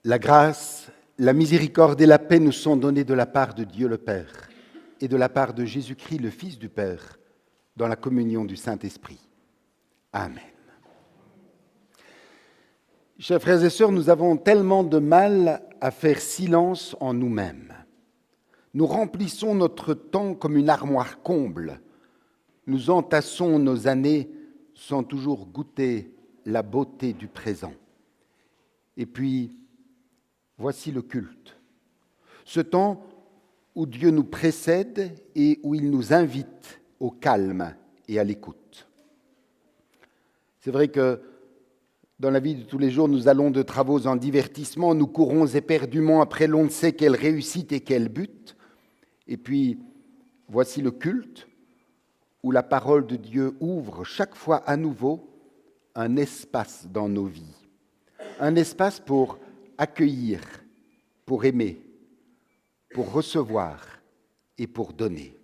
La grâce, la miséricorde et la paix nous sont données de la part de Dieu le Père et de la part de Jésus-Christ, le Fils du Père, dans la communion du Saint-Esprit. Amen. Chers frères et sœurs, nous avons tellement de mal à faire silence en nous-mêmes. Nous remplissons notre temps comme une armoire comble. Nous entassons nos années sans toujours goûter la beauté du présent. Et puis, voici le culte. Ce temps où Dieu nous précède et où il nous invite au calme et à l'écoute. C'est vrai que dans la vie de tous les jours, nous allons de travaux en divertissement, nous courons éperdument après l'on ne sait quelle réussite et quel but. Et puis, voici le culte où la parole de Dieu ouvre chaque fois à nouveau un espace dans nos vies. Un espace pour accueillir, pour aimer, pour recevoir et pour donner.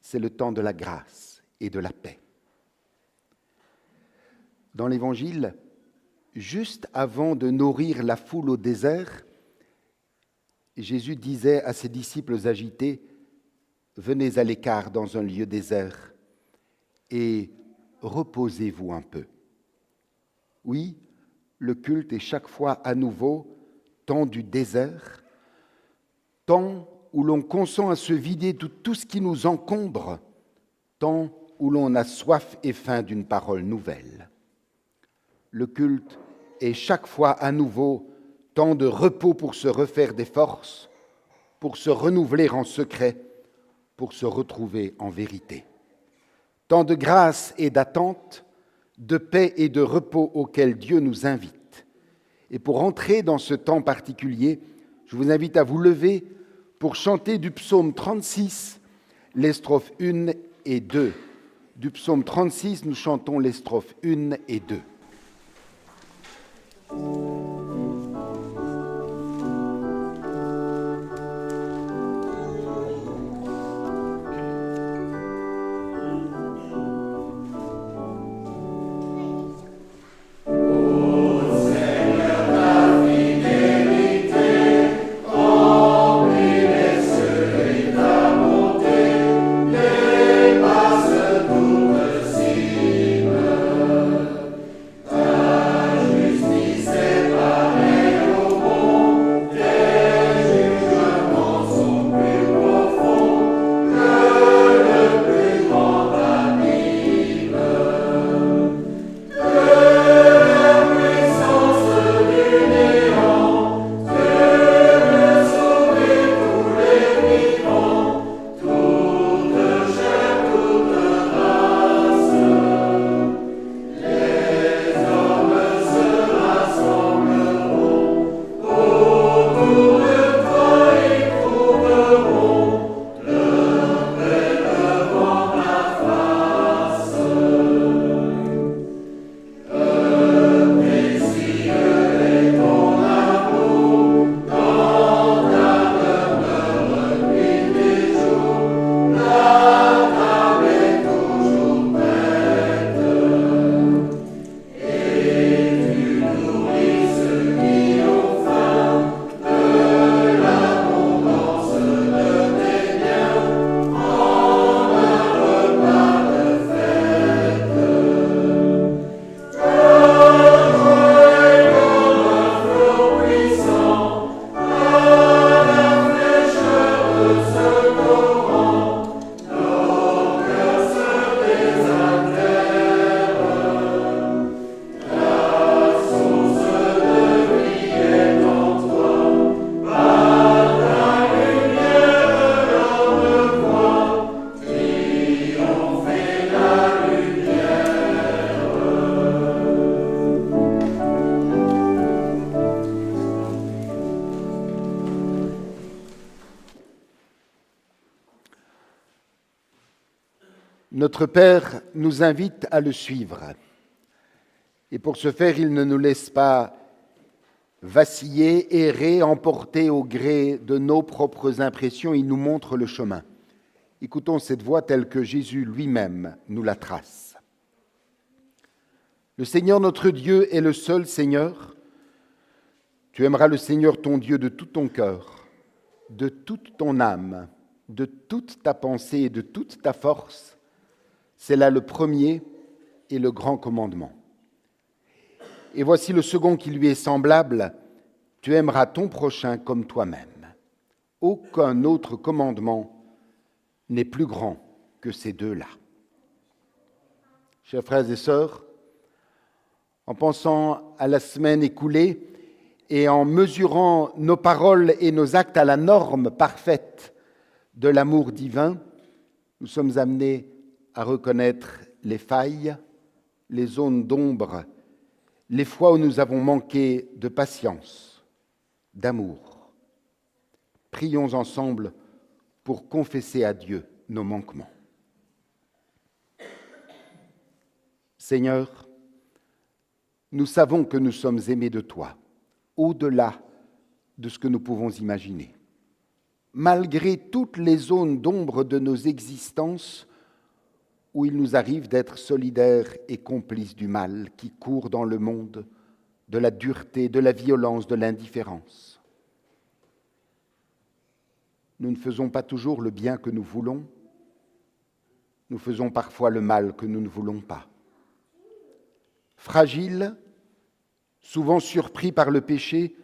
C'est le temps de la grâce et de la paix. Dans l'Évangile, juste avant de nourrir la foule au désert, Jésus disait à ses disciples agités, « Venez à l'écart dans un lieu désert et reposez-vous un peu. » Oui, le culte est chaque fois à nouveau temps du désert, temps où l'on consent à se vider de tout ce qui nous encombre, temps où l'on a soif et faim d'une parole nouvelle. Le culte est chaque fois à nouveau temps de repos pour se refaire des forces, pour se renouveler en secret, pour se retrouver en vérité. Temps de grâce et d'attente, de paix et de repos auquel Dieu nous invite. Et pour entrer dans ce temps particulier, je vous invite à vous lever pour chanter du psaume 36, les strophes 1 et 2. Du psaume 36, nous chantons les strophes 1 et 2. Notre Père nous invite à le suivre. Et pour ce faire, il ne nous laisse pas vaciller, errer, emporter au gré de nos propres impressions. Il nous montre le chemin. Écoutons cette voie telle que Jésus lui-même nous la trace. Le Seigneur notre Dieu est le seul Seigneur. Tu aimeras le Seigneur ton Dieu de tout ton cœur, de toute ton âme, de toute ta pensée et de toute ta force. C'est là le premier et le grand commandement. Et voici le second qui lui est semblable. Tu aimeras ton prochain comme toi-même. Aucun autre commandement n'est plus grand que ces deux-là. Chers frères et sœurs, en pensant à la semaine écoulée, et en mesurant nos paroles et nos actes à la norme parfaite de l'amour divin, nous sommes amenés à reconnaître les failles, les zones d'ombre, les fois où nous avons manqué de patience, d'amour. Prions ensemble pour confesser à Dieu nos manquements. Seigneur, nous savons que nous sommes aimés de toi, au-delà de ce que nous pouvons imaginer. Malgré toutes les zones d'ombre de nos existences où il nous arrive d'être solidaires et complices du mal qui court dans le monde, de la dureté, de la violence, de l'indifférence. Nous ne faisons pas toujours le bien que nous voulons, nous faisons parfois le mal que nous ne voulons pas. Fragiles, souvent surpris par le péché,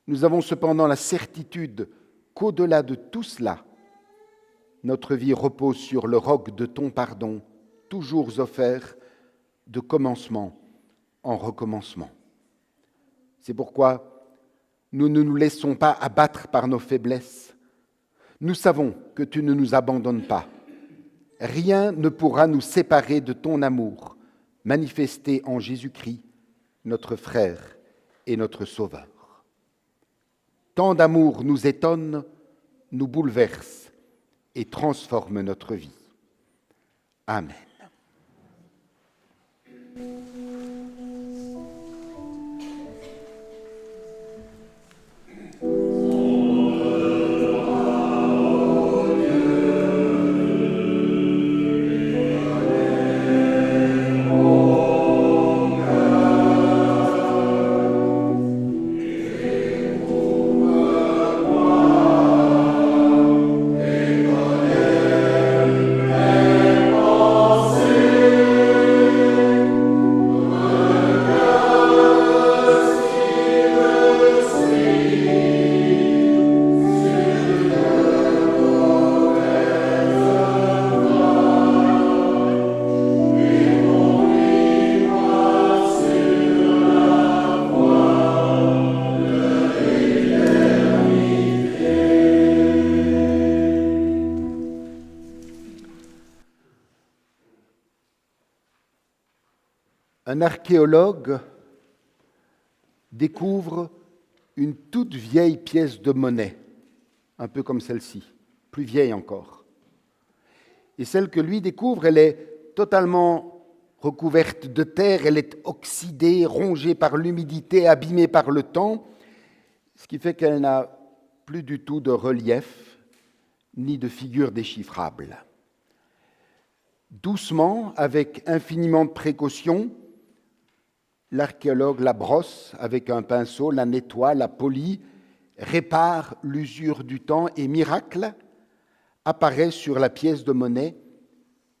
nous avons cependant la certitude qu'au-delà de tout cela, notre vie repose sur le roc de ton pardon, toujours offert de commencement en recommencement. C'est pourquoi nous ne nous laissons pas abattre par nos faiblesses. Nous savons que tu ne nous abandonnes pas. Rien ne pourra nous séparer de ton amour, manifesté en Jésus-Christ, notre frère et notre Sauveur. Tant d'amour nous étonne, nous bouleverse et transforme notre vie. Amen. Un archéologue découvre une toute vieille pièce de monnaie, un peu comme celle-ci, plus vieille encore. Et celle que lui découvre, elle est totalement recouverte de terre, elle est oxydée, rongée par l'humidité, abîmée par le temps, ce qui fait qu'elle n'a plus du tout de relief, ni de figure déchiffrable. Doucement, avec infiniment de précaution, l'archéologue la brosse avec un pinceau, la nettoie, la polit, répare l'usure du temps et, miracle, apparaît sur la pièce de monnaie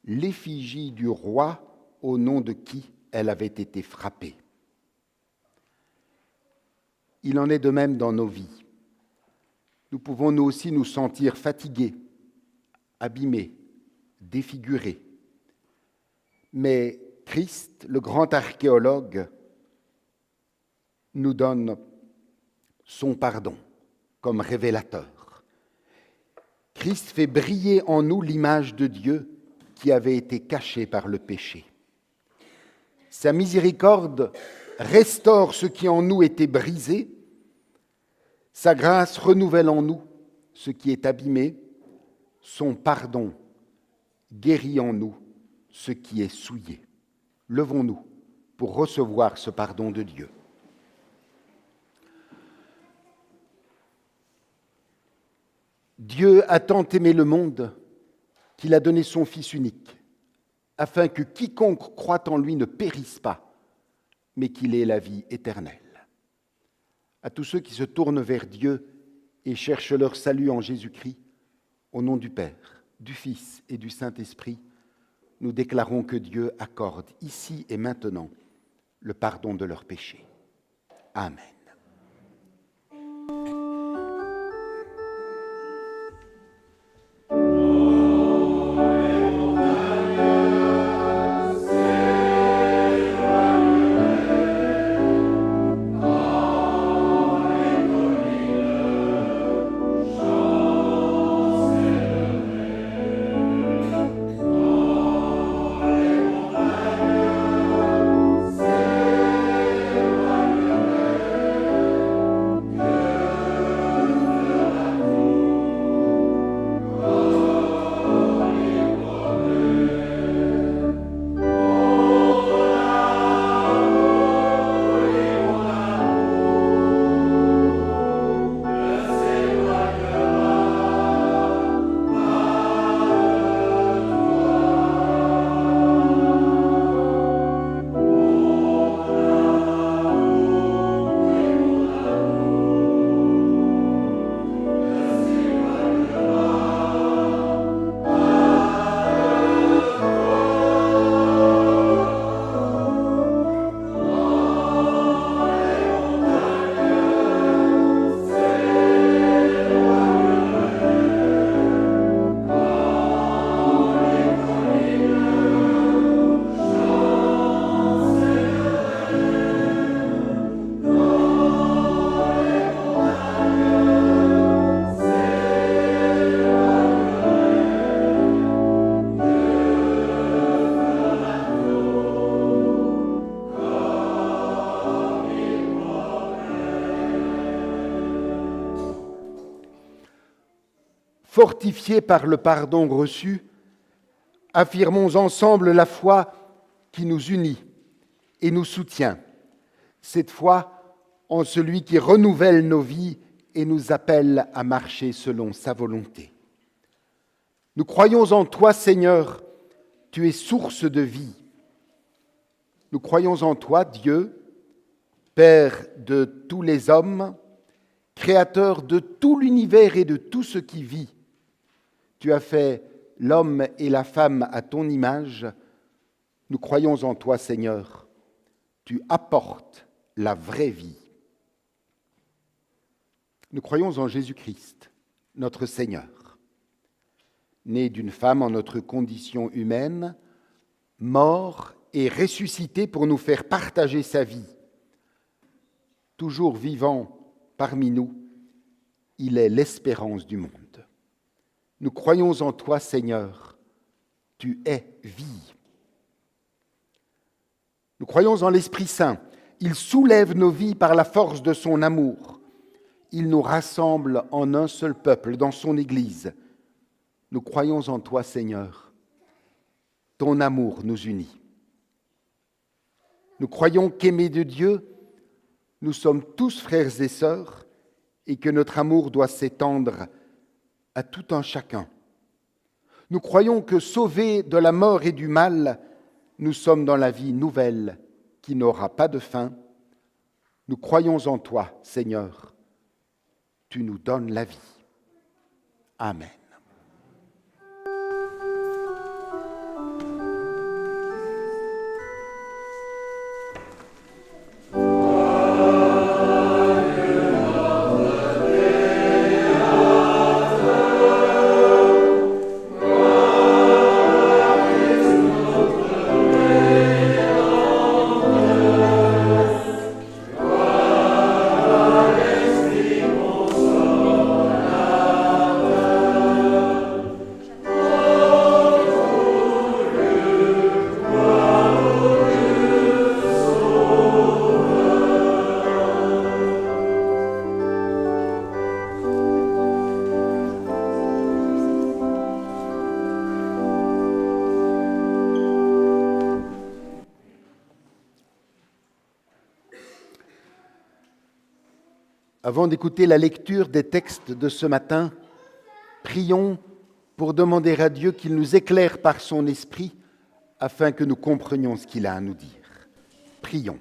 l'effigie du roi au nom de qui elle avait été frappée. Il en est de même dans nos vies. Nous pouvons nous aussi nous sentir fatigués, abîmés, défigurés. Mais Christ, le grand archéologue, nous donne son pardon comme révélateur. Christ fait briller en nous l'image de Dieu qui avait été cachée par le péché. Sa miséricorde restaure ce qui en nous était brisé. Sa grâce renouvelle en nous ce qui est abîmé. Son pardon guérit en nous ce qui est souillé. Levons-nous pour recevoir ce pardon de Dieu. Dieu a tant aimé le monde qu'il a donné son Fils unique, afin que quiconque croit en lui ne périsse pas, mais qu'il ait la vie éternelle. à tous ceux qui se tournent vers Dieu et cherchent leur salut en Jésus-Christ, au nom du Père, du Fils et du Saint-Esprit, nous déclarons que Dieu accorde ici et maintenant le pardon de leurs péchés. Amen. Fortifiés par le pardon reçu, affirmons ensemble la foi qui nous unit et nous soutient, cette foi en celui qui renouvelle nos vies et nous appelle à marcher selon sa volonté. Nous croyons en toi, Seigneur, tu es source de vie. Nous croyons en toi, Dieu, Père de tous les hommes, Créateur de tout l'univers et de tout ce qui vit. Tu as fait l'homme et la femme à ton image. Nous croyons en toi, Seigneur. Tu apportes la vraie vie. Nous croyons en Jésus-Christ, notre Seigneur, né d'une femme en notre condition humaine, mort et ressuscité pour nous faire partager sa vie. Toujours vivant parmi nous, il est l'espérance du monde. Nous croyons en toi, Seigneur, tu es vie. Nous croyons en l'Esprit Saint, il soulève nos vies par la force de son amour. Il nous rassemble en un seul peuple dans son Église. Nous croyons en toi, Seigneur, ton amour nous unit. Nous croyons qu'aimés de Dieu, nous sommes tous frères et sœurs et que notre amour doit s'étendre à tout un chacun. Nous croyons que, sauvés de la mort et du mal, nous sommes dans la vie nouvelle qui n'aura pas de fin. Nous croyons en toi, Seigneur. Tu nous donnes la vie. Amen. Avant d'écouter la lecture des textes de ce matin, prions pour demander à Dieu qu'il nous éclaire par son esprit afin que nous comprenions ce qu'il a à nous dire. Prions.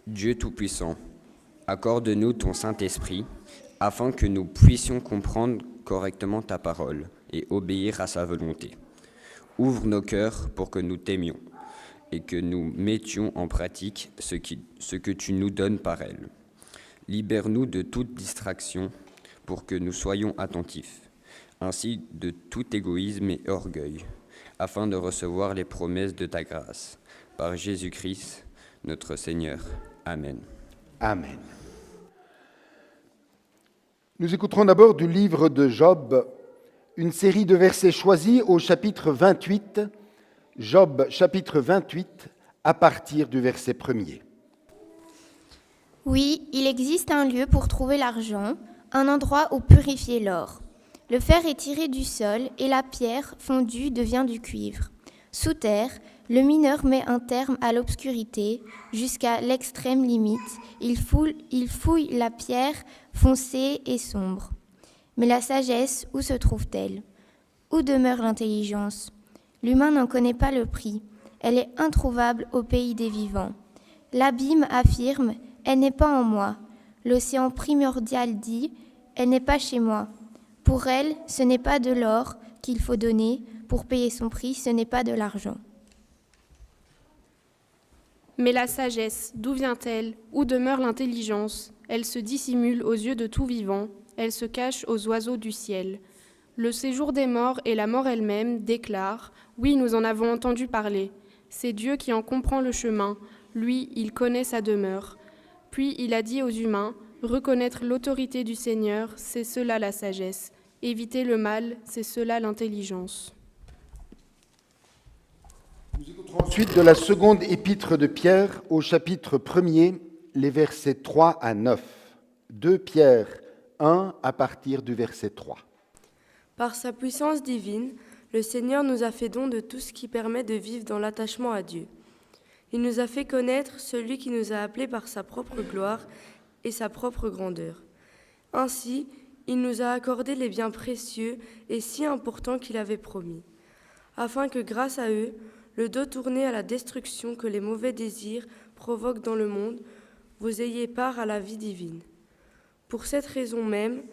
Dieu Tout-Puissant, Accorde-nous ton Saint-Esprit, afin que nous puissions comprendre correctement ta parole et obéir à sa volonté. Ouvre nos cœurs pour que nous t'aimions et que nous mettions en pratique ce que tu nous donnes par elle. Libère-nous de toute distraction pour que nous soyons attentifs, ainsi de tout égoïsme et orgueil, afin de recevoir les promesses de ta grâce. Par Jésus-Christ, notre Seigneur. Amen. Amen. Nous écouterons d'abord du livre de Job, une série de versets choisis au chapitre 28, Job chapitre 28, à partir du verset 1er. Oui, il existe un lieu pour trouver l'argent, un endroit où purifier l'or. Le fer est tiré du sol et la pierre fondue devient du cuivre. Sous terre, le mineur met un terme à l'obscurité jusqu'à l'extrême limite. Il fouille la pierre foncée et sombre. Mais la sagesse, où se trouve-t-elle ? Où demeure l'intelligence ? L'humain n'en connaît pas le prix. Elle est introuvable au pays des vivants. L'abîme affirme, elle n'est pas en moi. L'océan primordial dit, elle n'est pas chez moi. Pour elle, ce n'est pas de l'or qu'il faut donner. Pour payer son prix, ce n'est pas de l'argent. Mais la sagesse, d'où vient-elle ? Où demeure l'intelligence ? Elle se dissimule aux yeux de tout vivant, elle se cache aux oiseaux du ciel. Le séjour des morts et la mort elle-même déclarent « Oui, nous en avons entendu parler. C'est Dieu qui en comprend le chemin, lui, il connaît sa demeure. » Puis il a dit aux humains « Reconnaître l'autorité du Seigneur, c'est cela la sagesse. Éviter le mal, c'est cela l'intelligence. » Nous écouterons ensuite de la seconde épître de Pierre au chapitre 1er, les versets 3 à 9. 2 Pierre 1 à partir du verset 3. Par sa puissance divine, le Seigneur nous a fait don de tout ce qui permet de vivre dans l'attachement à Dieu. Il nous a fait connaître celui qui nous a appelés par sa propre gloire et sa propre grandeur. Ainsi, il nous a accordé les biens précieux et si importants qu'il avait promis, afin que grâce à eux, le dos tourné à la destruction que les mauvais désirs provoquent dans le monde, vous ayez part à la vie divine. Pour cette raison même,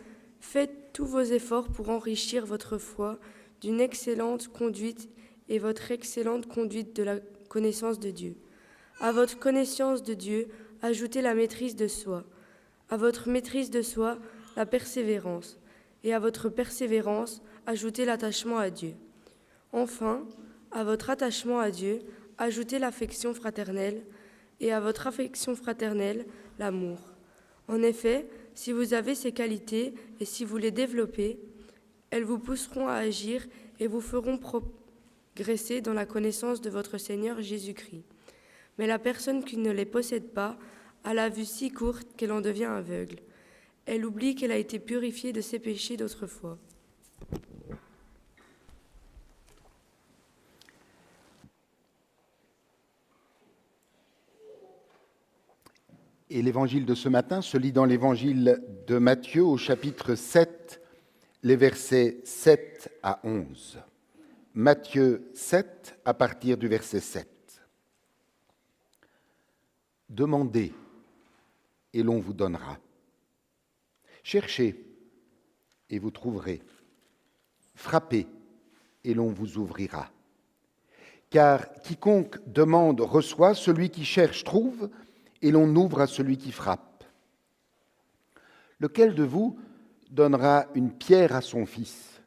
faites tous vos efforts pour enrichir votre foi d'une excellente conduite et votre excellente conduite de la connaissance de Dieu. À votre connaissance de Dieu, ajoutez la maîtrise de soi. À votre maîtrise de soi, la persévérance. Et à votre persévérance, ajoutez l'attachement à Dieu. Enfin, à votre attachement à Dieu, ajoutez l'affection fraternelle, et à votre affection fraternelle, l'amour. En effet, si vous avez ces qualités et si vous les développez, elles vous pousseront à agir et vous feront progresser dans la connaissance de votre Seigneur Jésus-Christ. Mais la personne qui ne les possède pas a la vue si courte qu'elle en devient aveugle. Elle oublie qu'elle a été purifiée de ses péchés d'autrefois. Et l'évangile de ce matin se lit dans l'évangile de Matthieu au chapitre 7, les versets 7 à 11. Matthieu 7, à partir du verset 7. Demandez, et l'on vous donnera. Cherchez, et vous trouverez. Frappez, et l'on vous ouvrira. Car quiconque demande reçoit, celui qui cherche trouve, et l'on ouvre à celui qui frappe. Lequel de vous donnera une pierre à son fils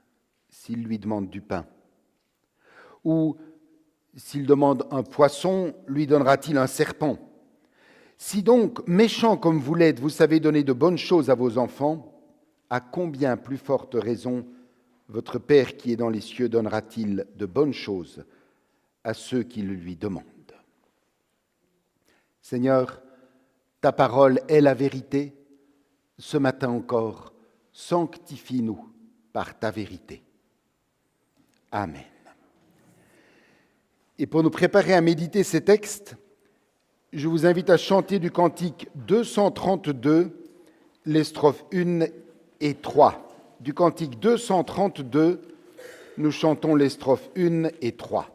s'il lui demande du pain ? Ou s'il demande un poisson, lui donnera-t-il un serpent ? Si donc, méchants comme vous l'êtes, vous savez donner de bonnes choses à vos enfants, à combien plus forte raison votre Père qui est dans les cieux donnera-t-il de bonnes choses à ceux qui le lui demandent ? Seigneur, ta parole est la vérité. Ce matin encore, sanctifie-nous par ta vérité. Amen. Et pour nous préparer à méditer ces textes, je vous invite à chanter du cantique 232, les strophes 1 et 3. Du cantique 232, nous chantons les strophes 1 et 3.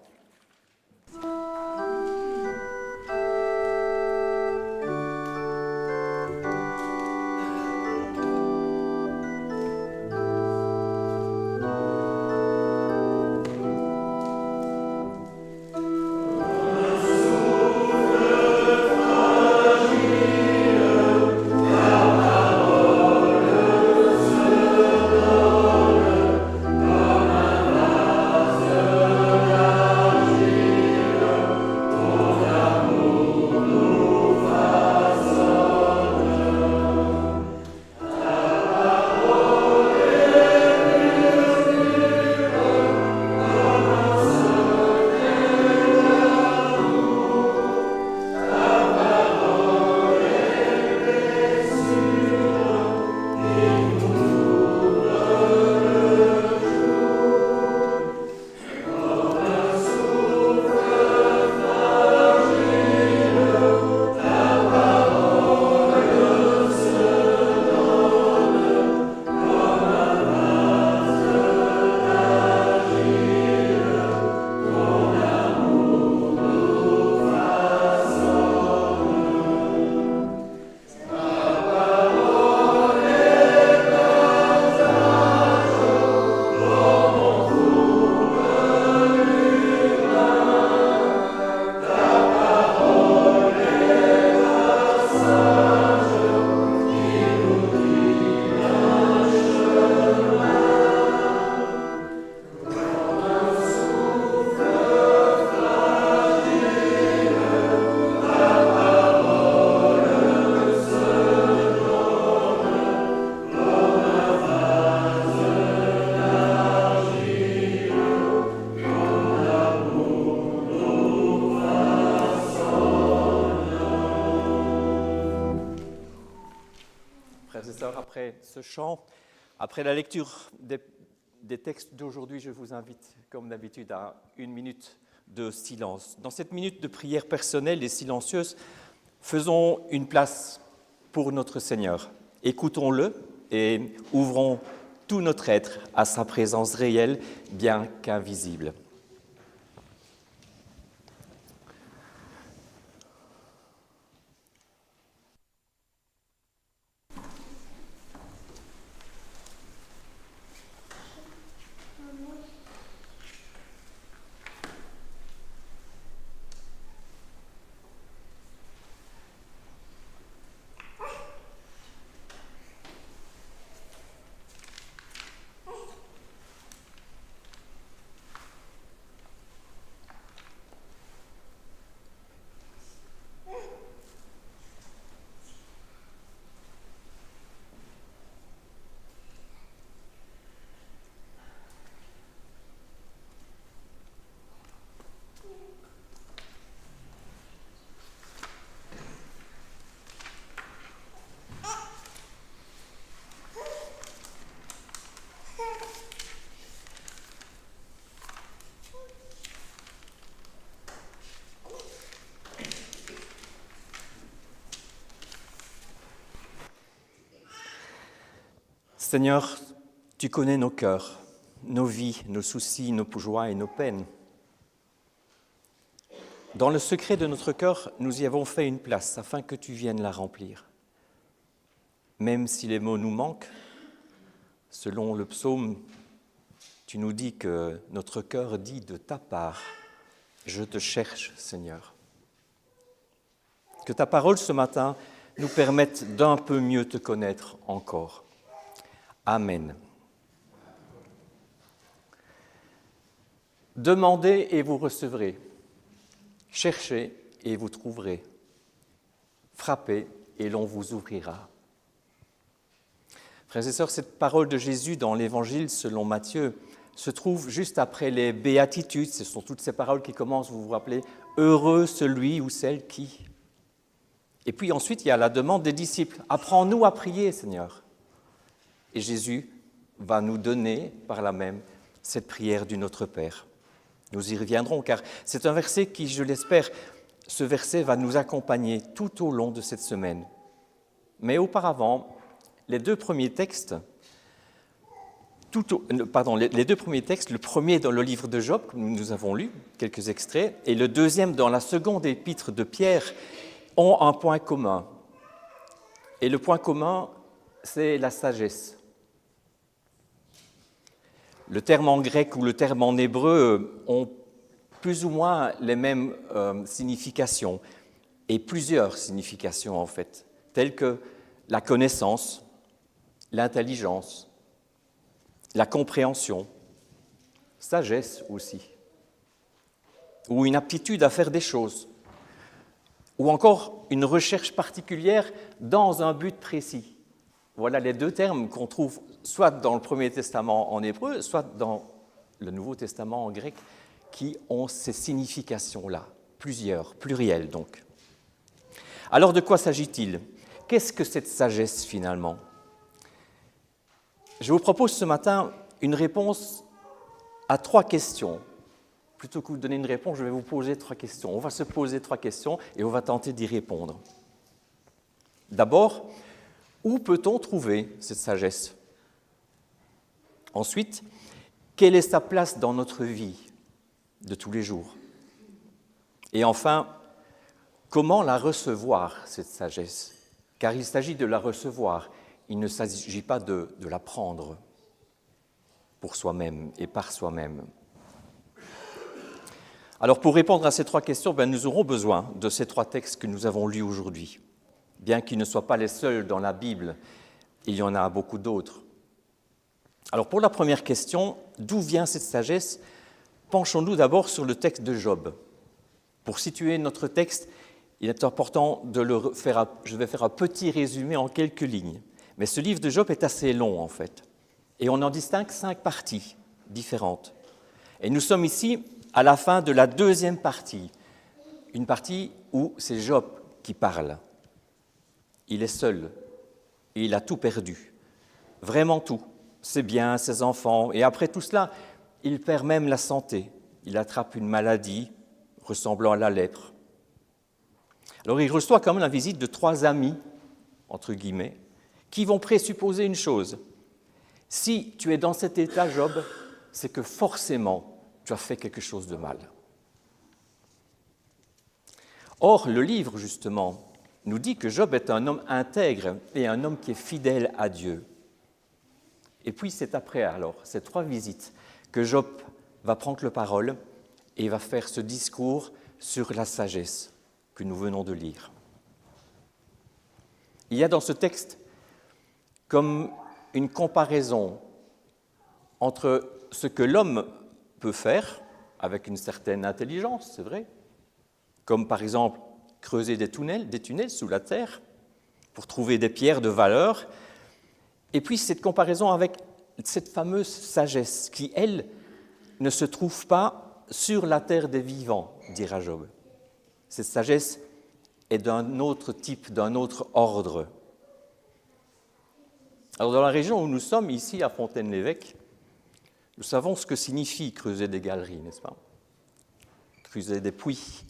Frères et sœurs, après ce chant, après la lecture des textes d'aujourd'hui, je vous invite, comme d'habitude, à 1 minute de silence. Dans cette minute de prière personnelle et silencieuse, faisons une place pour notre Seigneur. Écoutons-le et ouvrons tout notre être à sa présence réelle, bien qu'invisible. Seigneur, tu connais nos cœurs, nos vies, nos soucis, nos joies et nos peines. Dans le secret de notre cœur, nous y avons fait une place afin que tu viennes la remplir. Même si les mots nous manquent, selon le psaume, tu nous dis que notre cœur dit de ta part, « Je te cherche, Seigneur ». Que ta parole ce matin nous permette d'un peu mieux te connaître encore. Amen. Demandez et vous recevrez. Cherchez et vous trouverez. Frappez et l'on vous ouvrira. Frères et sœurs, cette parole de Jésus dans l'Évangile selon Matthieu se trouve juste après les béatitudes. Ce sont toutes ces paroles qui commencent, vous vous rappelez, « Heureux celui ou celle qui ». Et puis ensuite, il y a la demande des disciples. « Apprends-nous à prier, Seigneur ». Et Jésus va nous donner par là même cette prière du Notre Père. Nous y reviendrons car c'est un verset qui, je l'espère, ce verset va nous accompagner tout au long de cette semaine. Mais auparavant, les deux premiers textes, le premier dans le livre de Job, que nous avons lu, quelques extraits, et le deuxième dans la seconde épître de Pierre, ont un point commun. Et le point commun, c'est la sagesse. Le terme en grec ou le terme en hébreu ont plus ou moins les mêmes significations, et plusieurs significations en fait, telles que la connaissance, l'intelligence, la compréhension, sagesse aussi, ou une aptitude à faire des choses, ou encore une recherche particulière dans un but précis. Voilà les deux termes qu'on trouve soit dans le Premier Testament en hébreu, soit dans le Nouveau Testament en grec, qui ont ces significations-là, plusieurs, plurielles donc. Alors de quoi s'agit-il ? Qu'est-ce que cette sagesse finalement ? Je vous propose ce matin une réponse à 3 questions. Plutôt que vous donner une réponse, je vais vous poser 3 questions. On va se poser 3 questions et on va tenter d'y répondre. D'abord, où peut-on trouver cette sagesse ? Ensuite, quelle est sa place dans notre vie de tous les jours ? Et enfin, comment la recevoir, cette sagesse ? Car il s'agit de la recevoir, il ne s'agit pas de la prendre pour soi-même et par soi-même. Alors pour répondre à ces 3 questions, nous aurons besoin de ces 3 textes que nous avons lus aujourd'hui. Bien qu'ils ne soient pas les seuls dans la Bible, il y en a beaucoup d'autres. Alors pour la première question, d'où vient cette sagesse ? Penchons-nous d'abord sur le texte de Job. Pour situer notre texte, il est important je vais faire un petit résumé en quelques lignes. Mais ce livre de Job est assez long en fait. Et on en distingue 5 parties différentes. Et nous sommes ici à la fin de la 2e partie. Une partie où c'est Job qui parle. Il est seul. et il a tout perdu. Vraiment tout. Ses biens, ses enfants. Et après tout cela, il perd même la santé. Il attrape une maladie ressemblant à la lèpre. Alors il reçoit quand même la visite de 3 amis, entre guillemets, qui vont présupposer une chose. Si tu es dans cet état, Job, c'est que forcément, tu as fait quelque chose de mal. Or, le livre, justement, nous dit que Job est un homme intègre et un homme qui est fidèle à Dieu. Et puis, c'est après, alors, ces 3 visites, que Job va prendre la parole et va faire ce discours sur la sagesse que nous venons de lire. Il y a dans ce texte comme une comparaison entre ce que l'homme peut faire avec une certaine intelligence, c'est vrai, comme par exemple creuser des tunnels sous la terre pour trouver des pierres de valeur, et puis cette comparaison avec cette fameuse sagesse qui, elle, ne se trouve pas sur la terre des vivants, dira Job. Cette sagesse est d'un autre type, d'un autre ordre. Alors dans la région où nous sommes, ici à Fontaine-l'Évêque, nous savons ce que signifie creuser des galeries, n'est-ce pas? Creuser des puits.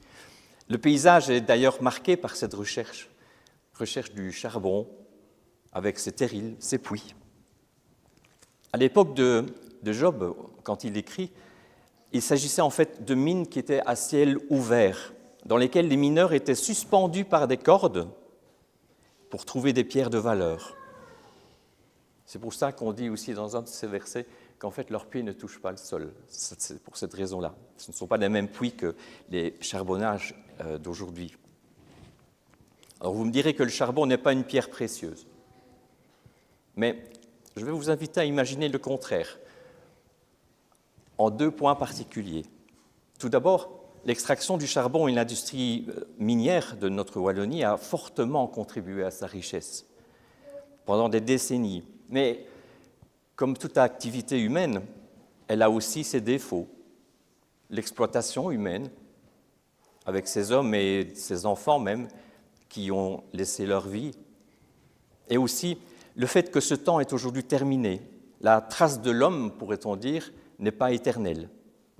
Le paysage est d'ailleurs marqué par cette recherche du charbon avec ses terrils, ses puits. À l'époque de Job, quand il écrit, il s'agissait en fait de mines qui étaient à ciel ouvert, dans lesquelles les mineurs étaient suspendus par des cordes pour trouver des pierres de valeur. C'est pour ça qu'on dit aussi dans un de ces versets qu'en fait leurs pieds ne touchent pas le sol. C'est pour cette raison-là. Ce ne sont pas les mêmes puits que les charbonnages d'aujourd'hui. Alors vous me direz que le charbon n'est pas une pierre précieuse. Mais je vais vous inviter à imaginer le contraire, en 2 points particuliers. Tout d'abord, l'extraction du charbon et l'industrie minière de notre Wallonie a fortement contribué à sa richesse pendant des décennies. Mais comme toute activité humaine, elle a aussi ses défauts. L'exploitation humaine, avec ces hommes et ces enfants même qui ont laissé leur vie, et aussi le fait que ce temps est aujourd'hui terminé. La trace de l'homme, pourrait-on dire, n'est pas éternelle,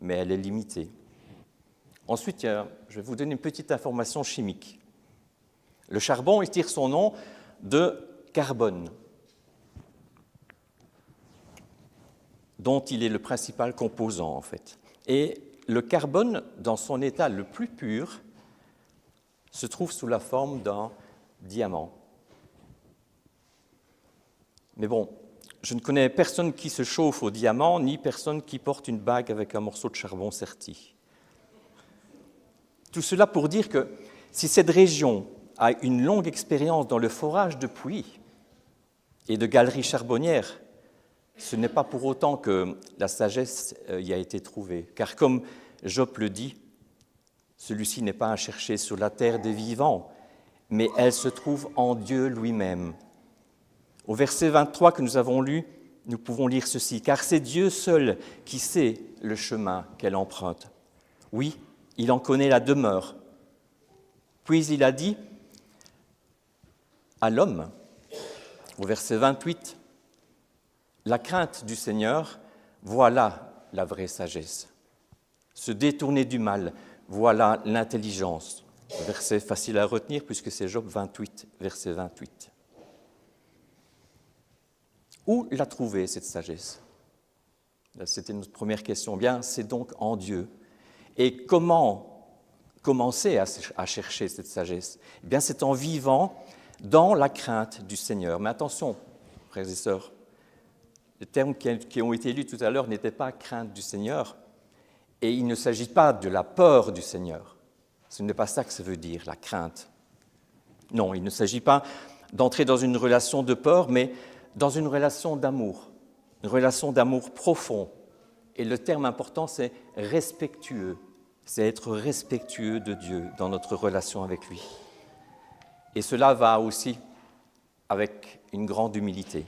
mais elle est limitée. Ensuite, je vais vous donner une petite information chimique. Le charbon, il tire son nom de carbone, dont il est le principal composant, en fait. Et le carbone, dans son état le plus pur, se trouve sous la forme d'un diamant. Mais bon, je ne connais personne qui se chauffe au diamant, ni personne qui porte une bague avec un morceau de charbon serti. Tout cela pour dire que si cette région a une longue expérience dans le forage de puits et de galeries charbonnières, ce n'est pas pour autant que la sagesse y a été trouvée. Car comme Job le dit, celui-ci n'est pas à chercher sur la terre des vivants, mais elle se trouve en Dieu lui-même. Au verset 23 que nous avons lu, nous pouvons lire ceci. « Car c'est Dieu seul qui sait le chemin qu'elle emprunte. Oui, il en connaît la demeure. » Puis il a dit à l'homme, au verset 28, « La crainte du Seigneur, voilà la vraie sagesse. Se détourner du mal, voilà l'intelligence. » Verset facile à retenir puisque c'est Job 28, verset 28. Où l'a trouvée cette sagesse? C'était notre première question. Bien, c'est donc en Dieu. Et comment commencer à chercher cette sagesse? Eh bien, c'est en vivant dans la crainte du Seigneur. Mais attention, frères et sœurs, les termes qui ont été lus tout à l'heure n'étaient pas crainte du Seigneur, et il ne s'agit pas de la peur du Seigneur. Ce n'est pas ça que ça veut dire, la crainte. Non, il ne s'agit pas d'entrer dans une relation de peur, mais dans une relation d'amour profond. Et le terme important, c'est respectueux. C'est être respectueux de Dieu dans notre relation avec lui. Et cela va aussi avec une grande humilité.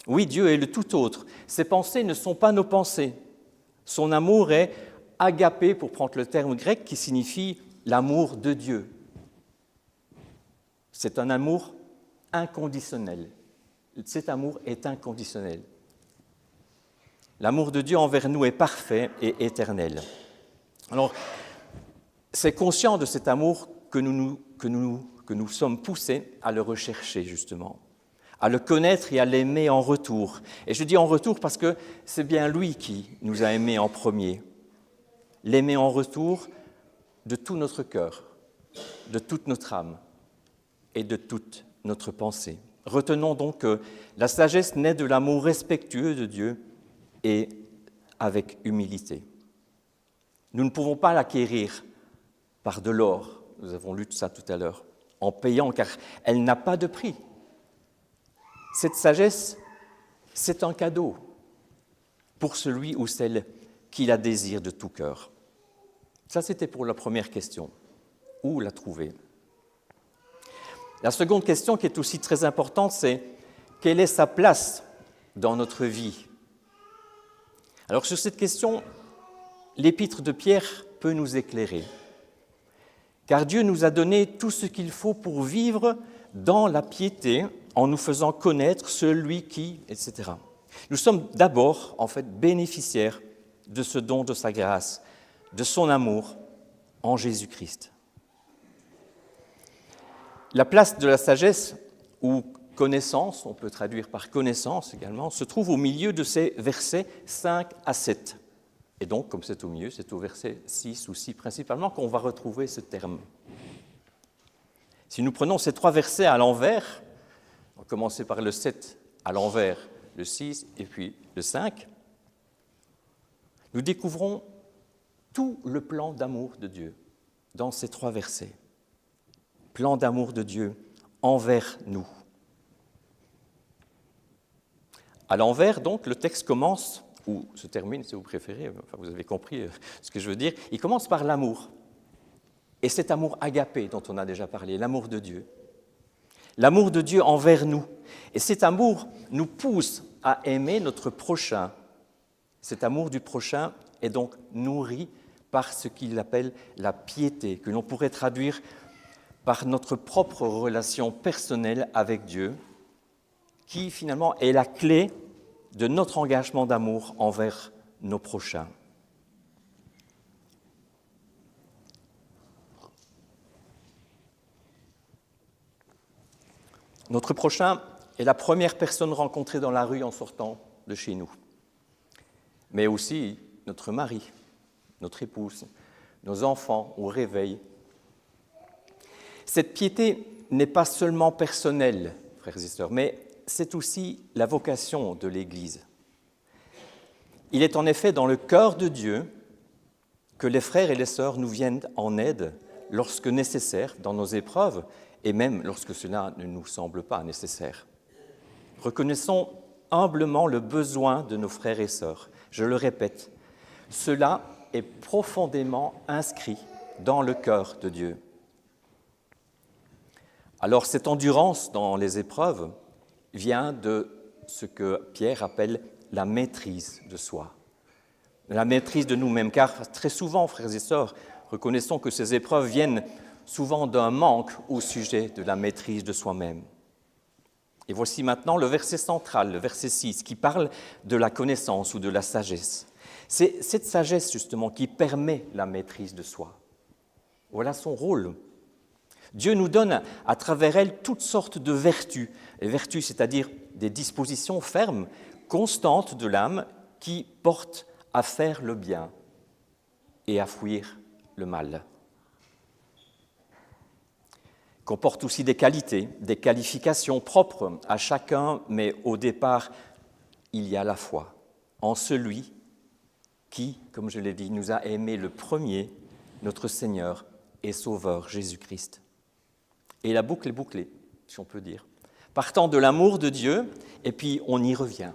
Oui, Dieu est le tout autre. Ses pensées ne sont pas nos pensées. Son amour est agapé, pour prendre le terme grec, qui signifie l'amour de Dieu. C'est un amour inconditionnel. cet amour est inconditionnel. L'amour de Dieu envers nous est parfait et éternel. Alors, c'est conscient de cet amour que nous sommes poussés à le rechercher, justement, à le connaître et à l'aimer en retour. Et je dis en retour parce que c'est bien lui qui nous a aimés en premier. L'aimer en retour de tout notre cœur, de toute notre âme et de toute notre pensée. Retenons donc que la sagesse naît de l'amour respectueux de Dieu et avec humilité. Nous ne pouvons pas l'acquérir par de l'or, nous avons lu ça tout à l'heure, en payant, car elle n'a pas de prix. Cette sagesse, c'est un cadeau pour celui ou celle qui la désire de tout cœur. Ça, c'était pour la première question. Où la trouver ? La seconde question, qui est aussi très importante, c'est quelle est sa place dans notre vie ? Alors, sur cette question, l'épître de Pierre peut nous éclairer. Car Dieu nous a donné tout ce qu'il faut pour vivre dans la piété, en nous faisant connaître celui qui, etc. Nous sommes d'abord, en fait, bénéficiaires de ce don de sa grâce, de son amour en Jésus-Christ. La place de la sagesse, ou connaissance, on peut traduire par connaissance également, se trouve au milieu de ces versets 5 à 7. Et donc, comme c'est au milieu, c'est au verset 6 ou 6 principalement qu'on va retrouver ce terme. Si nous prenons ces 3 versets à l'envers, on va commencer par le 7 à l'envers, le 6 et puis le 5, nous découvrons tout le plan d'amour de Dieu dans ces 3 versets. Plan d'amour de Dieu envers nous. À l'envers, donc, le texte commence, ou se termine, si vous préférez, enfin, vous avez compris ce que je veux dire, il commence par l'amour. Et cet amour agapé dont on a déjà parlé, l'amour de Dieu. L'amour de Dieu envers nous. Et cet amour nous pousse à aimer notre prochain. Cet amour du prochain est donc nourri par ce qu'il appelle la piété, que l'on pourrait traduire par notre propre relation personnelle avec Dieu, qui finalement est la clé de notre engagement d'amour envers nos prochains. Notre prochain est la première personne rencontrée dans la rue en sortant de chez nous, mais aussi notre mari, notre épouse, nos enfants au réveil. Cette piété n'est pas seulement personnelle, frères et sœurs, mais c'est aussi la vocation de l'Église. Il est en effet dans le cœur de Dieu que les frères et les sœurs nous viennent en aide lorsque nécessaire dans nos épreuves et même lorsque cela ne nous semble pas nécessaire. Reconnaissons humblement le besoin de nos frères et sœurs. Je le répète, cela est profondément inscrit dans le cœur de Dieu. Alors cette endurance dans les épreuves vient de ce que Pierre appelle la maîtrise de soi, la maîtrise de nous-mêmes, car très souvent, frères et sœurs, reconnaissons que ces épreuves viennent souvent d'un manque au sujet de la maîtrise de soi-même. Et voici maintenant le verset central, le verset 6, qui parle de la connaissance ou de la sagesse. C'est cette sagesse, justement, qui permet la maîtrise de soi. Voilà son rôle. Dieu nous donne à travers elle toutes sortes de vertus. Les vertus, c'est-à-dire des dispositions fermes, constantes de l'âme qui portent à faire le bien et à fuir le mal. Comporte aussi des qualités, des qualifications propres à chacun, mais au départ, il y a la foi en celui qui, comme je l'ai dit, nous a aimés le premier, notre Seigneur et Sauveur Jésus-Christ. Et la boucle est bouclée, si on peut dire. Partant de l'amour de Dieu, et puis on y revient.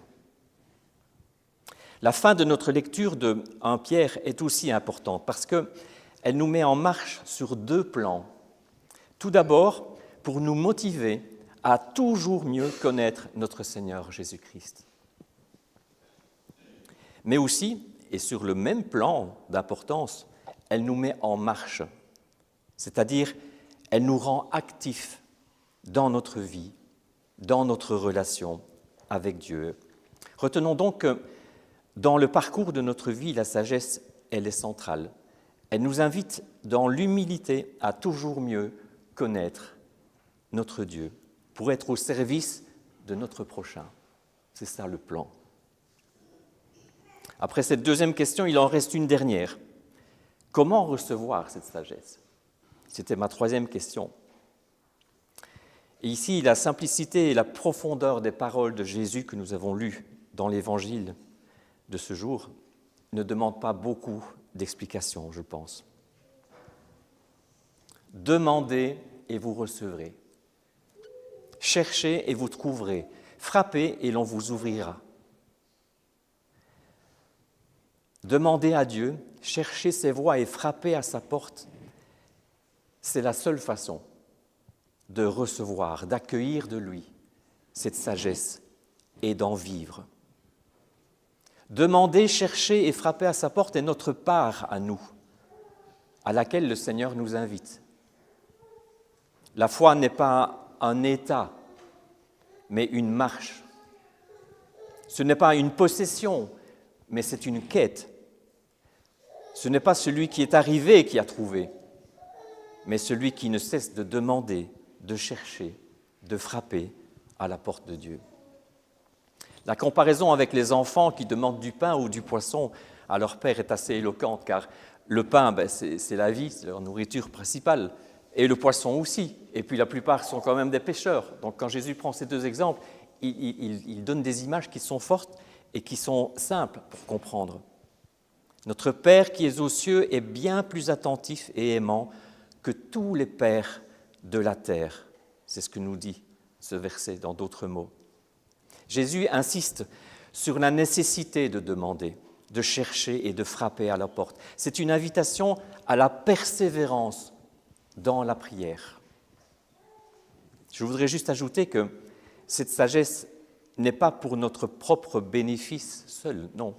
La fin de notre lecture de 1 Pierre est aussi importante parce qu'elle nous met en marche sur 2 plans. Tout d'abord, pour nous motiver à toujours mieux connaître notre Seigneur Jésus-Christ. Mais aussi, et sur le même plan d'importance, elle nous met en marche, c'est-à-dire elle nous rend actifs dans notre vie, dans notre relation avec Dieu. Retenons donc que dans le parcours de notre vie, la sagesse, elle est centrale. Elle nous invite dans l'humilité à toujours mieux connaître notre Dieu pour être au service de notre prochain. C'est ça le plan. Après cette deuxième question, il en reste une dernière. Comment recevoir cette sagesse ? C'était ma troisième question. Et ici, la simplicité et la profondeur des paroles de Jésus que nous avons lues dans l'Évangile de ce jour ne demandent pas beaucoup d'explications, je pense. Demandez et vous recevrez. Cherchez et vous trouverez. Frappez et l'on vous ouvrira. Demandez à Dieu, cherchez ses voies et frappez à sa porte. C'est la seule façon de recevoir, d'accueillir de lui cette sagesse et d'en vivre. Demander, chercher et frapper à sa porte est notre part à nous, à laquelle le Seigneur nous invite. La foi n'est pas un état, mais une marche. Ce n'est pas une possession, mais c'est une quête. Ce n'est pas celui qui est arrivé qui a trouvé, mais celui qui ne cesse de demander, de chercher, de frapper à la porte de Dieu. La comparaison avec les enfants qui demandent du pain ou du poisson à leur père est assez éloquente, car le pain, c'est la vie, c'est leur nourriture principale, et le poisson aussi. Et puis la plupart sont quand même des pêcheurs. Donc quand Jésus prend ces deux exemples, il donne des images qui sont fortes et qui sont simples pour comprendre. Notre Père qui est aux cieux est bien plus attentif et aimant que tous les pères de la terre. C'est ce que nous dit ce verset dans d'autres mots. Jésus insiste sur la nécessité de demander, de chercher et de frapper à la porte. C'est une invitation à la persévérance dans la prière. Je voudrais juste ajouter que cette sagesse n'est pas pour notre propre bénéfice seul, non.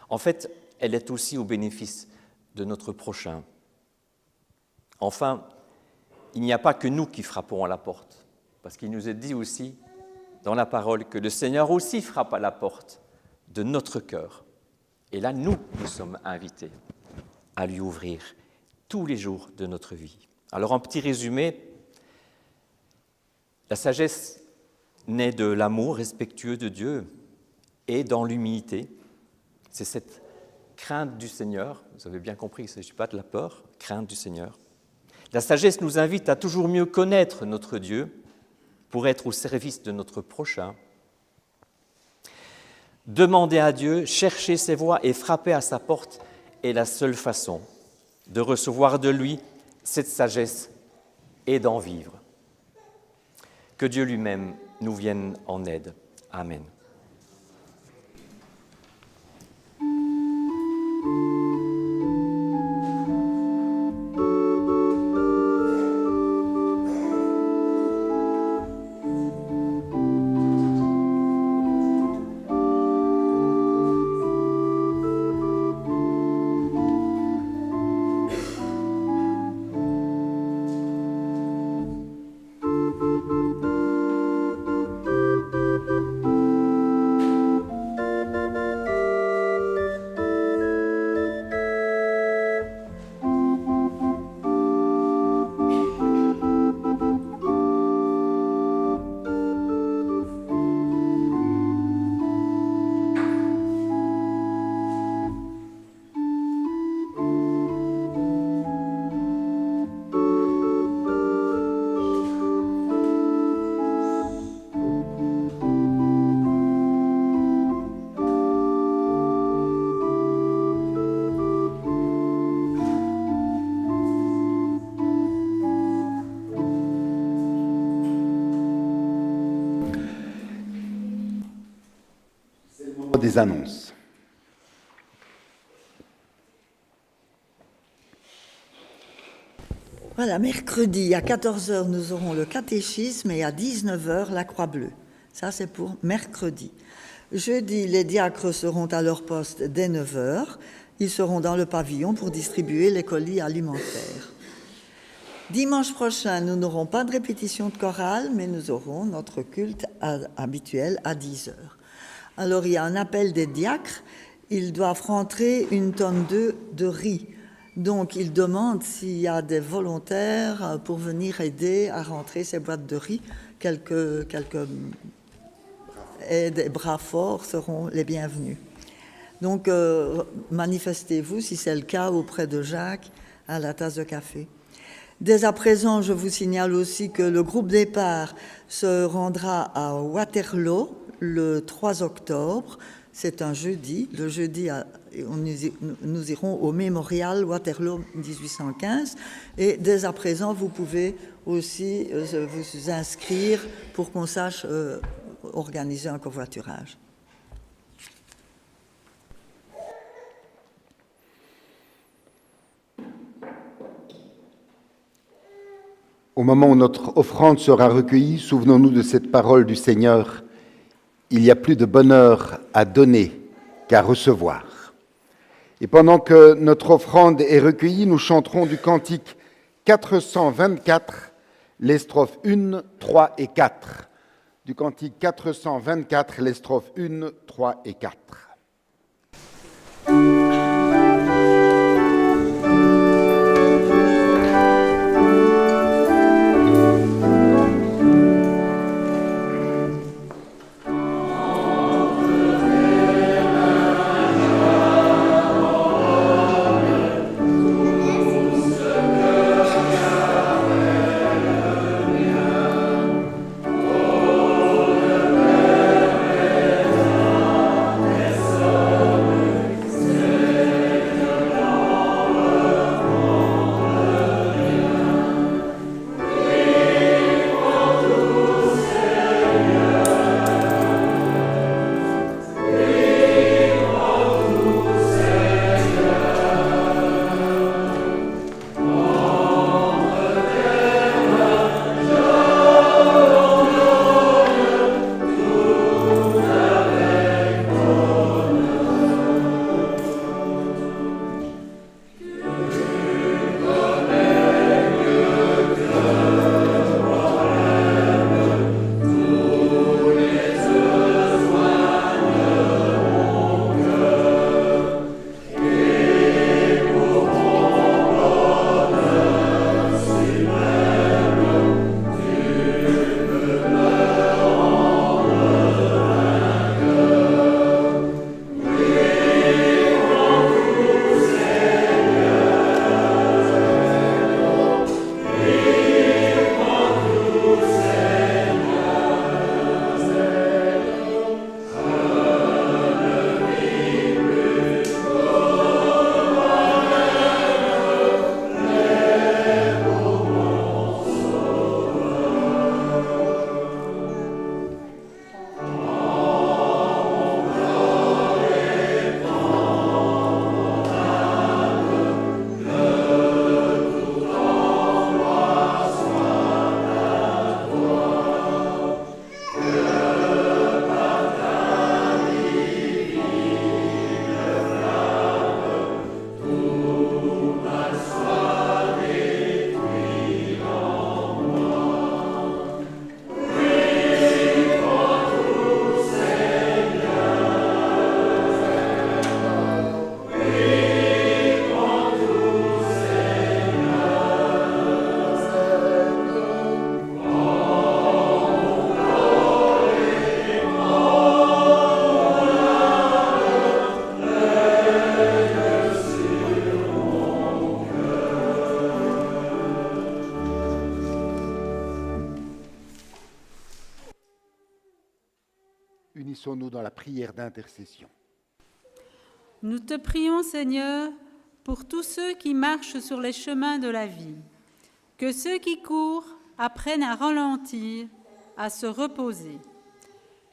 En fait, elle est aussi au bénéfice de notre prochain. Enfin, il n'y a pas que nous qui frappons à la porte, parce qu'il nous est dit aussi dans la parole que le Seigneur aussi frappe à la porte de notre cœur. Et là, nous sommes invités à lui ouvrir tous les jours de notre vie. Alors, un petit résumé, la sagesse naît de l'amour respectueux de Dieu et dans l'humilité. C'est cette crainte du Seigneur, vous avez bien compris, il ne s'agit pas de la peur, crainte du Seigneur. La sagesse nous invite à toujours mieux connaître notre Dieu pour être au service de notre prochain. Demander à Dieu, chercher ses voies et frapper à sa porte est la seule façon de recevoir de lui cette sagesse et d'en vivre. Que Dieu lui-même nous vienne en aide. Amen. Des annonces. Voilà, mercredi à 14h, nous aurons le catéchisme et à 19h, la Croix Bleue. Ça, c'est pour mercredi. Jeudi, les diacres seront à leur poste dès 9h. Ils seront dans le pavillon pour distribuer les colis alimentaires. Dimanche prochain, nous n'aurons pas de répétition de chorale, mais nous aurons notre culte habituel à 10h. Alors, il y a un appel des diacres. Ils doivent rentrer 1 tonne de riz. Donc, ils demandent s'il y a des volontaires pour venir aider à rentrer ces boîtes de riz. Quelques et des bras forts seront les bienvenus. Donc, manifestez-vous, si c'est le cas, auprès de Jacques, à la tasse de café. Dès à présent, je vous signale aussi que le groupe départ se rendra à Waterloo le 3 octobre. C'est un jeudi. Le jeudi, nous irons au mémorial Waterloo 1815. Et dès à présent, vous pouvez aussi vous inscrire pour qu'on sache organiser un covoiturage. Au moment où notre offrande sera recueillie, souvenons-nous de cette parole du Seigneur. Il y a plus de bonheur à donner qu'à recevoir. Et pendant que notre offrande est recueillie, nous chanterons du cantique 424, les strophes 1, 3 et 4. Du cantique 424, les strophes 1, 3 et 4. Unissons-nous dans la prière d'intercession. Nous te prions, Seigneur, pour tous ceux qui marchent sur les chemins de la vie, que ceux qui courent apprennent à ralentir, à se reposer,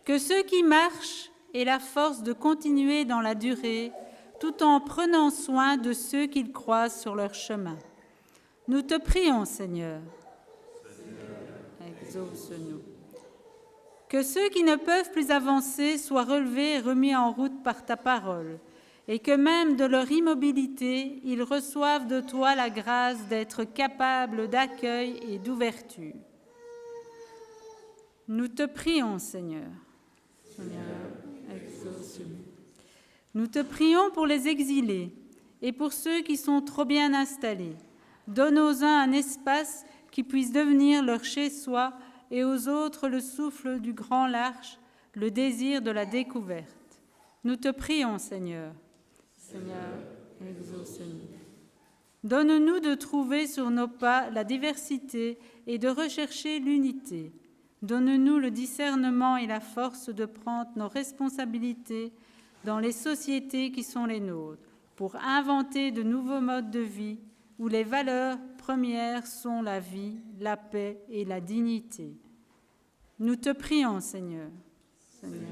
que ceux qui marchent aient la force de continuer dans la durée, tout en prenant soin de ceux qu'ils croisent sur leur chemin. Nous te prions, Seigneur. Exauce-nous. Que ceux qui ne peuvent plus avancer soient relevés et remis en route par ta parole, et que même de leur immobilité, ils reçoivent de toi la grâce d'être capables d'accueil et d'ouverture. Nous te prions, Seigneur. Exauce-nous. Nous te prions pour les exilés et pour ceux qui sont trop bien installés. Donne aux uns un espace qui puisse devenir leur chez-soi et aux autres le souffle du grand large, le désir de la découverte. Nous te prions, Seigneur. Seigneur, exauce-nous. Donne-nous de trouver sur nos pas la diversité et de rechercher l'unité. Donne-nous le discernement et la force de prendre nos responsabilités dans les sociétés qui sont les nôtres, pour inventer de nouveaux modes de vie où les valeurs premières sont la vie, la paix et la dignité. Nous te prions, Seigneur. Seigneur,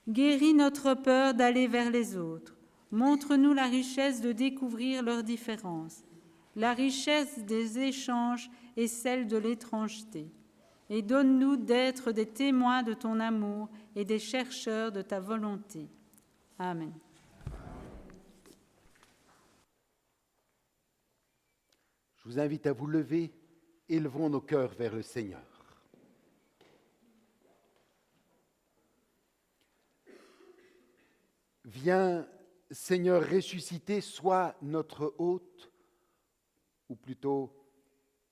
guéris notre peur d'aller vers les autres. Montre-nous la richesse de découvrir leurs différences, la richesse des échanges et celle de l'étrangeté. Et donne-nous d'être des témoins de ton amour et des chercheurs de ta volonté. Amen. Je vous invite à vous lever, élevons nos cœurs vers le Seigneur. Viens, Seigneur ressuscité, sois notre hôte, ou plutôt,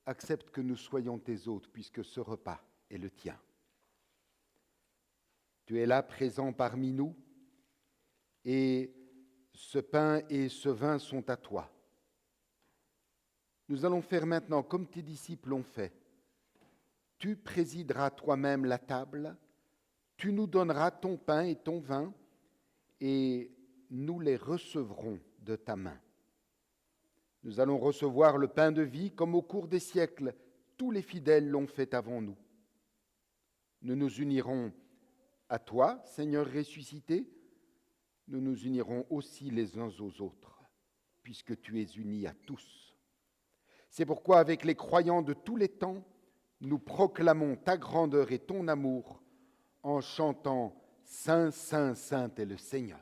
accepte que nous soyons tes hôtes, puisque ce repas est le tien. Tu es là, présent parmi nous, et ce pain et ce vin sont à toi. Nous allons faire maintenant comme tes disciples l'ont fait. Tu présideras toi-même la table, tu nous donneras ton pain et ton vin, et nous les recevrons de ta main. Nous allons recevoir le pain de vie comme au cours des siècles, tous les fidèles l'ont fait avant nous. Nous nous unirons à toi, Seigneur ressuscité, nous nous unirons aussi les uns aux autres, puisque tu es uni à tous. C'est pourquoi, avec les croyants de tous les temps, nous proclamons ta grandeur et ton amour en chantant « Saint, Saint, Saint est le Seigneur ».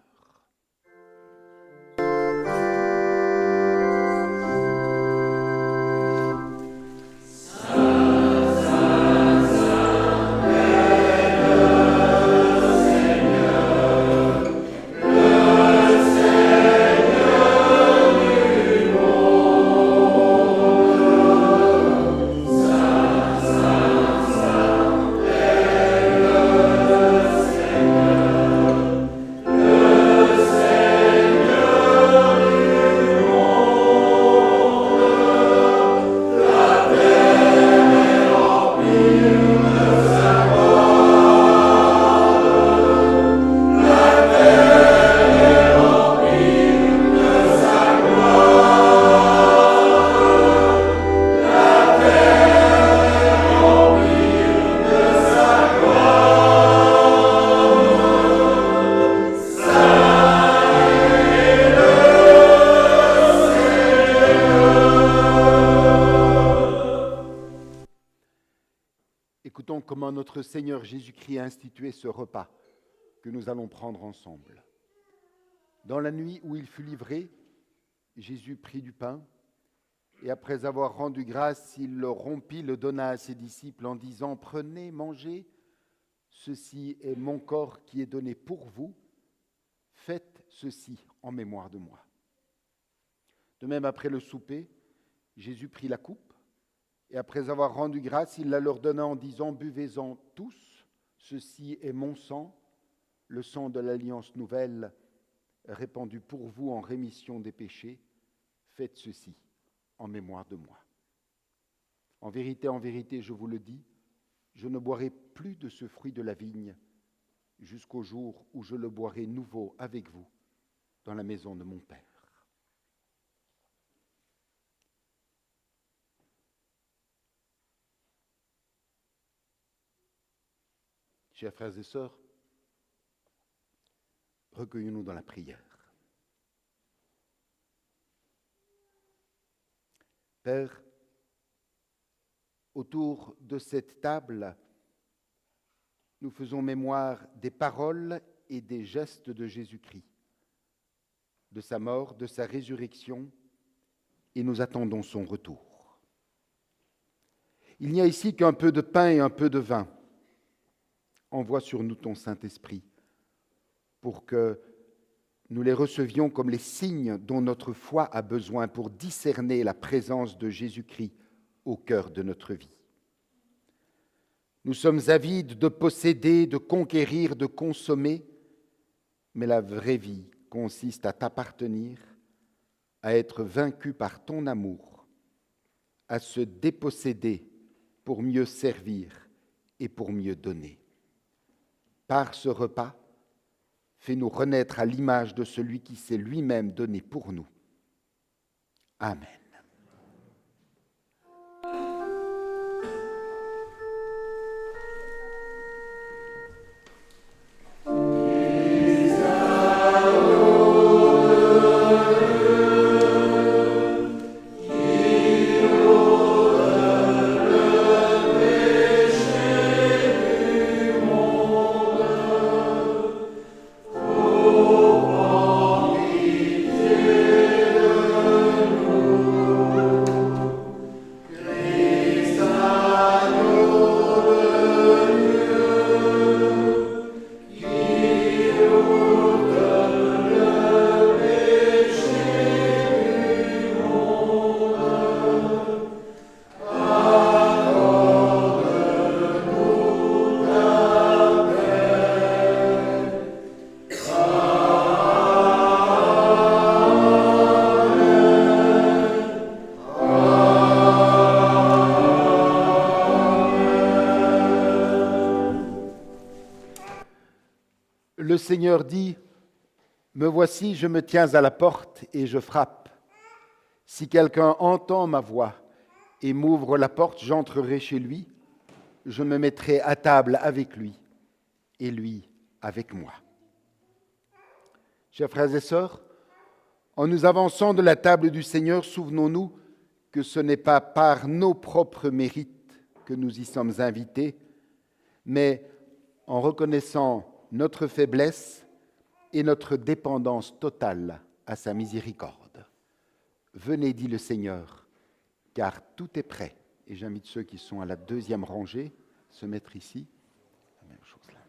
Écoutons comment notre Seigneur Jésus-Christ a institué ce repas que nous allons prendre ensemble. Dans la nuit où il fut livré, Jésus prit du pain et après avoir rendu grâce, il le rompit, le donna à ses disciples en disant « Prenez, mangez, ceci est mon corps qui est donné pour vous, faites ceci en mémoire de moi. » De même, après le souper, Jésus prit la coupe et après avoir rendu grâce, il la leur donna en disant « Buvez-en tous, ceci est mon sang, le sang de l'alliance nouvelle, répandu pour vous en rémission des péchés, faites ceci en mémoire de moi. En vérité, je vous le dis, je ne boirai plus de ce fruit de la vigne jusqu'au jour où je le boirai nouveau avec vous dans la maison de mon Père. » Chers frères et sœurs, recueillons-nous dans la prière. Père, autour de cette table, nous faisons mémoire des paroles et des gestes de Jésus-Christ, de sa mort, de sa résurrection, et nous attendons son retour. Il n'y a ici qu'un peu de pain et un peu de vin. Envoie sur nous ton Saint-Esprit pour que nous les recevions comme les signes dont notre foi a besoin pour discerner la présence de Jésus-Christ au cœur de notre vie. Nous sommes avides de posséder, de conquérir, de consommer, mais la vraie vie consiste à t'appartenir, à être vaincu par ton amour, à se déposséder pour mieux servir et pour mieux donner. Par ce repas, fais-nous renaître à l'image de celui qui s'est lui-même donné pour nous. Amen. Le Seigneur dit, « Me voici, je me tiens à la porte et je frappe. Si quelqu'un entend ma voix et m'ouvre la porte, j'entrerai chez lui, je me mettrai à table avec lui et lui avec moi. » Chers frères et sœurs, en nous avançant de la table du Seigneur, souvenons-nous que ce n'est pas par nos propres mérites que nous y sommes invités, mais en reconnaissant notre faiblesse et notre dépendance totale à sa miséricorde. Venez, dit le Seigneur, car tout est prêt. Et j'invite ceux qui sont à la deuxième rangée à se mettre ici. La même chose là.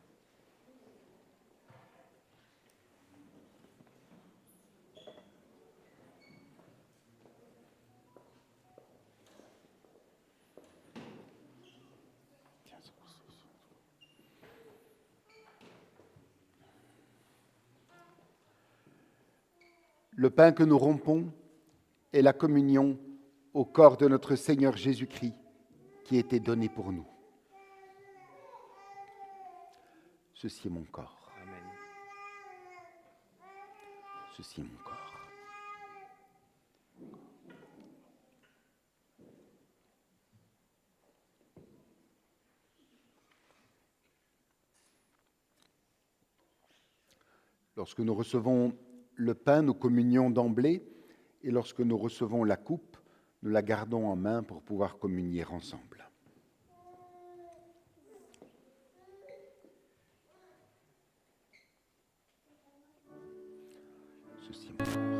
Le pain que nous rompons est la communion au corps de notre Seigneur Jésus-Christ qui a été donné pour nous. Ceci est mon corps. Amen. Ceci est mon corps. Lorsque nous recevons le pain, nous communions d'emblée, et lorsque nous recevons la coupe, nous la gardons en main pour pouvoir communier ensemble. Ceci est mon corps.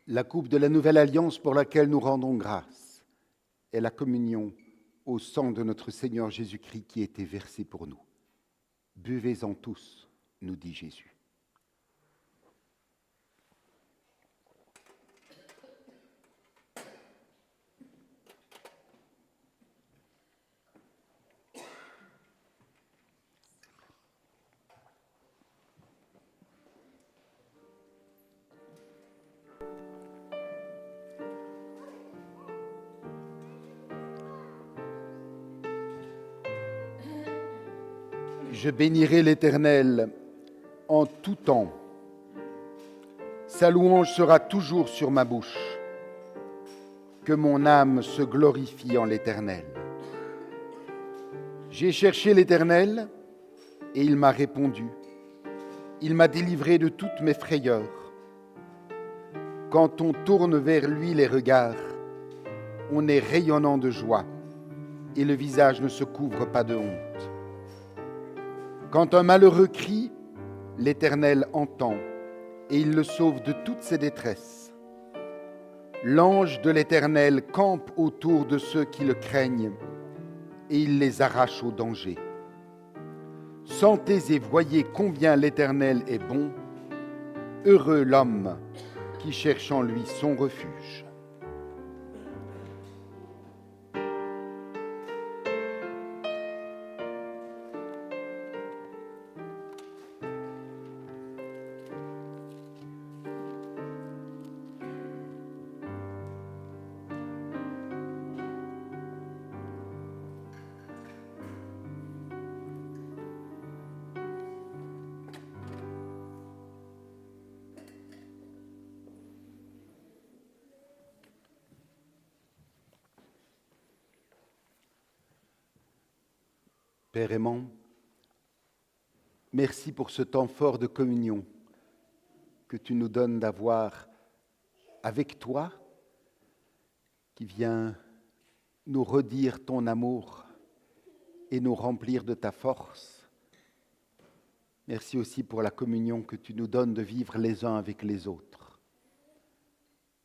La coupe de la nouvelle alliance pour laquelle nous rendons grâce est la communion au sang de notre Seigneur Jésus-Christ qui a été versé pour nous. Buvez-en tous, nous dit Jésus. Je bénirai l'Éternel en tout temps. Sa louange sera toujours sur ma bouche. Que mon âme se glorifie en l'Éternel. J'ai cherché l'Éternel et il m'a répondu. Il m'a délivré de toutes mes frayeurs. Quand on tourne vers lui les regards, on est rayonnant de joie et le visage ne se couvre pas de honte. Quand un malheureux crie, l'Éternel entend et il le sauve de toutes ses détresses. L'ange de l'Éternel campe autour de ceux qui le craignent et il les arrache au danger. Sentez et voyez combien l'Éternel est bon. Heureux l'homme qui cherche en lui son refuge. Père aimant, merci pour ce temps fort de communion que tu nous donnes d'avoir avec toi, qui vient nous redire ton amour et nous remplir de ta force. Merci aussi pour la communion que tu nous donnes de vivre les uns avec les autres.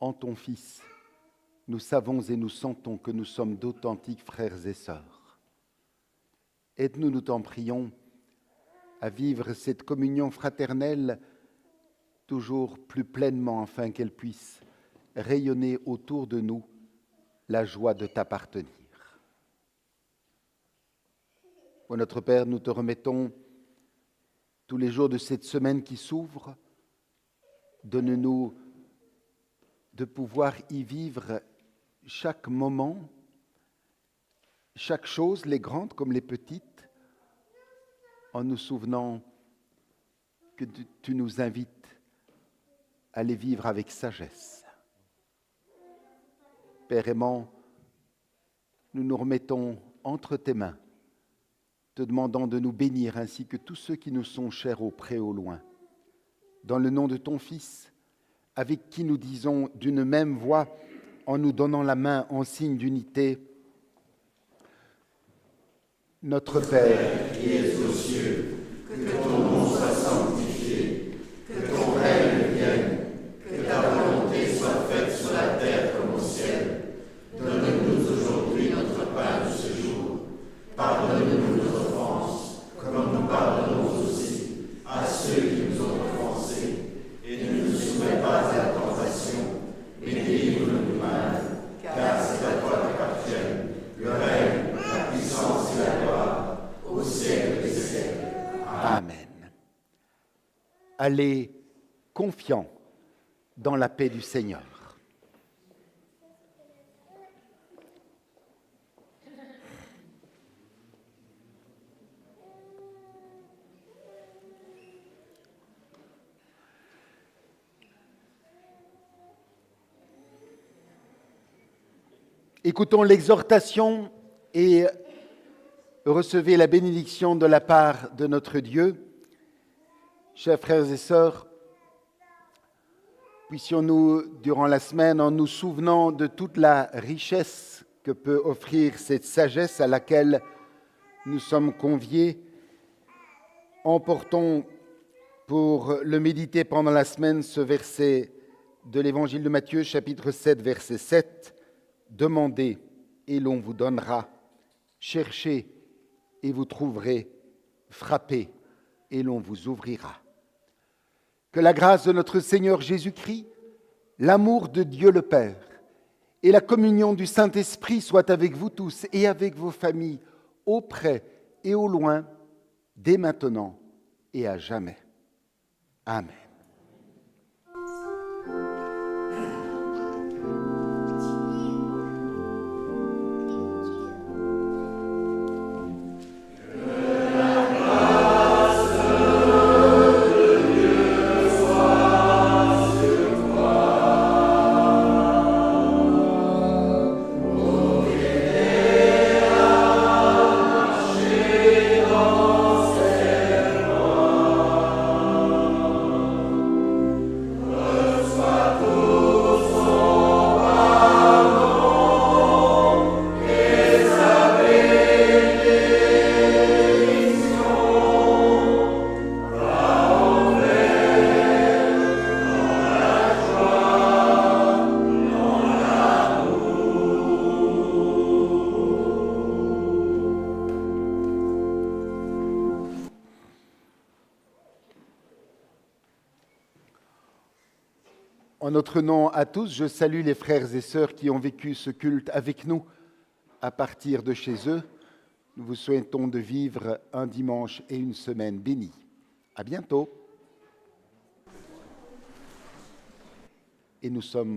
En ton Fils, nous savons et nous sentons que nous sommes d'authentiques frères et sœurs. Aide-nous, nous t'en prions, à vivre cette communion fraternelle toujours plus pleinement afin qu'elle puisse rayonner autour de nous la joie de t'appartenir. Ô notre Père, nous te remettons tous les jours de cette semaine qui s'ouvre. Donne-nous de pouvoir y vivre chaque moment, chaque chose, les grandes comme les petites, en nous souvenant que tu nous invites à les vivre avec sagesse. Père aimant, nous nous remettons entre tes mains, te demandant de nous bénir ainsi que tous ceux qui nous sont chers au près au loin. Dans le nom de ton Fils, avec qui nous disons d'une même voix, en nous donnant la main en signe d'unité, Notre Père qui es aux cieux, que ton nom soit sanctifié, que ton règne vienne, que ta volonté soit faite sur la terre comme au ciel. Donne-nous aujourd'hui notre pain de ce jour. Pardonne-nous nos offenses, comme nous pardonnons aussi à ceux qui nous ont offensés. Et ne nous soumets pas à la tentation, mais délivre-nous du mal, car c'est à toi qu'appartiennent le règne, la puissance et la gloire, au siècle des siècles. Amen. Allez confiants dans la paix du Seigneur. Écoutons l'exhortation et recevez la bénédiction de la part de notre Dieu. Chers frères et sœurs, puissions-nous, durant la semaine, en nous souvenant de toute la richesse que peut offrir cette sagesse à laquelle nous sommes conviés, emportons pour le méditer pendant la semaine ce verset de l'Évangile de Matthieu, chapitre 7, verset 7. Demandez et l'on vous donnera. Cherchez et vous trouverez. Frappez et l'on vous ouvrira. Que la grâce de notre Seigneur Jésus-Christ, l'amour de Dieu le Père et la communion du Saint-Esprit soient avec vous tous et avec vos familles, au près et au loin, dès maintenant et à jamais. Amen. En notre nom à tous, je salue les frères et sœurs qui ont vécu ce culte avec nous à partir de chez eux. Nous vous souhaitons de vivre un dimanche et une semaine bénis. À bientôt. Et nous sommes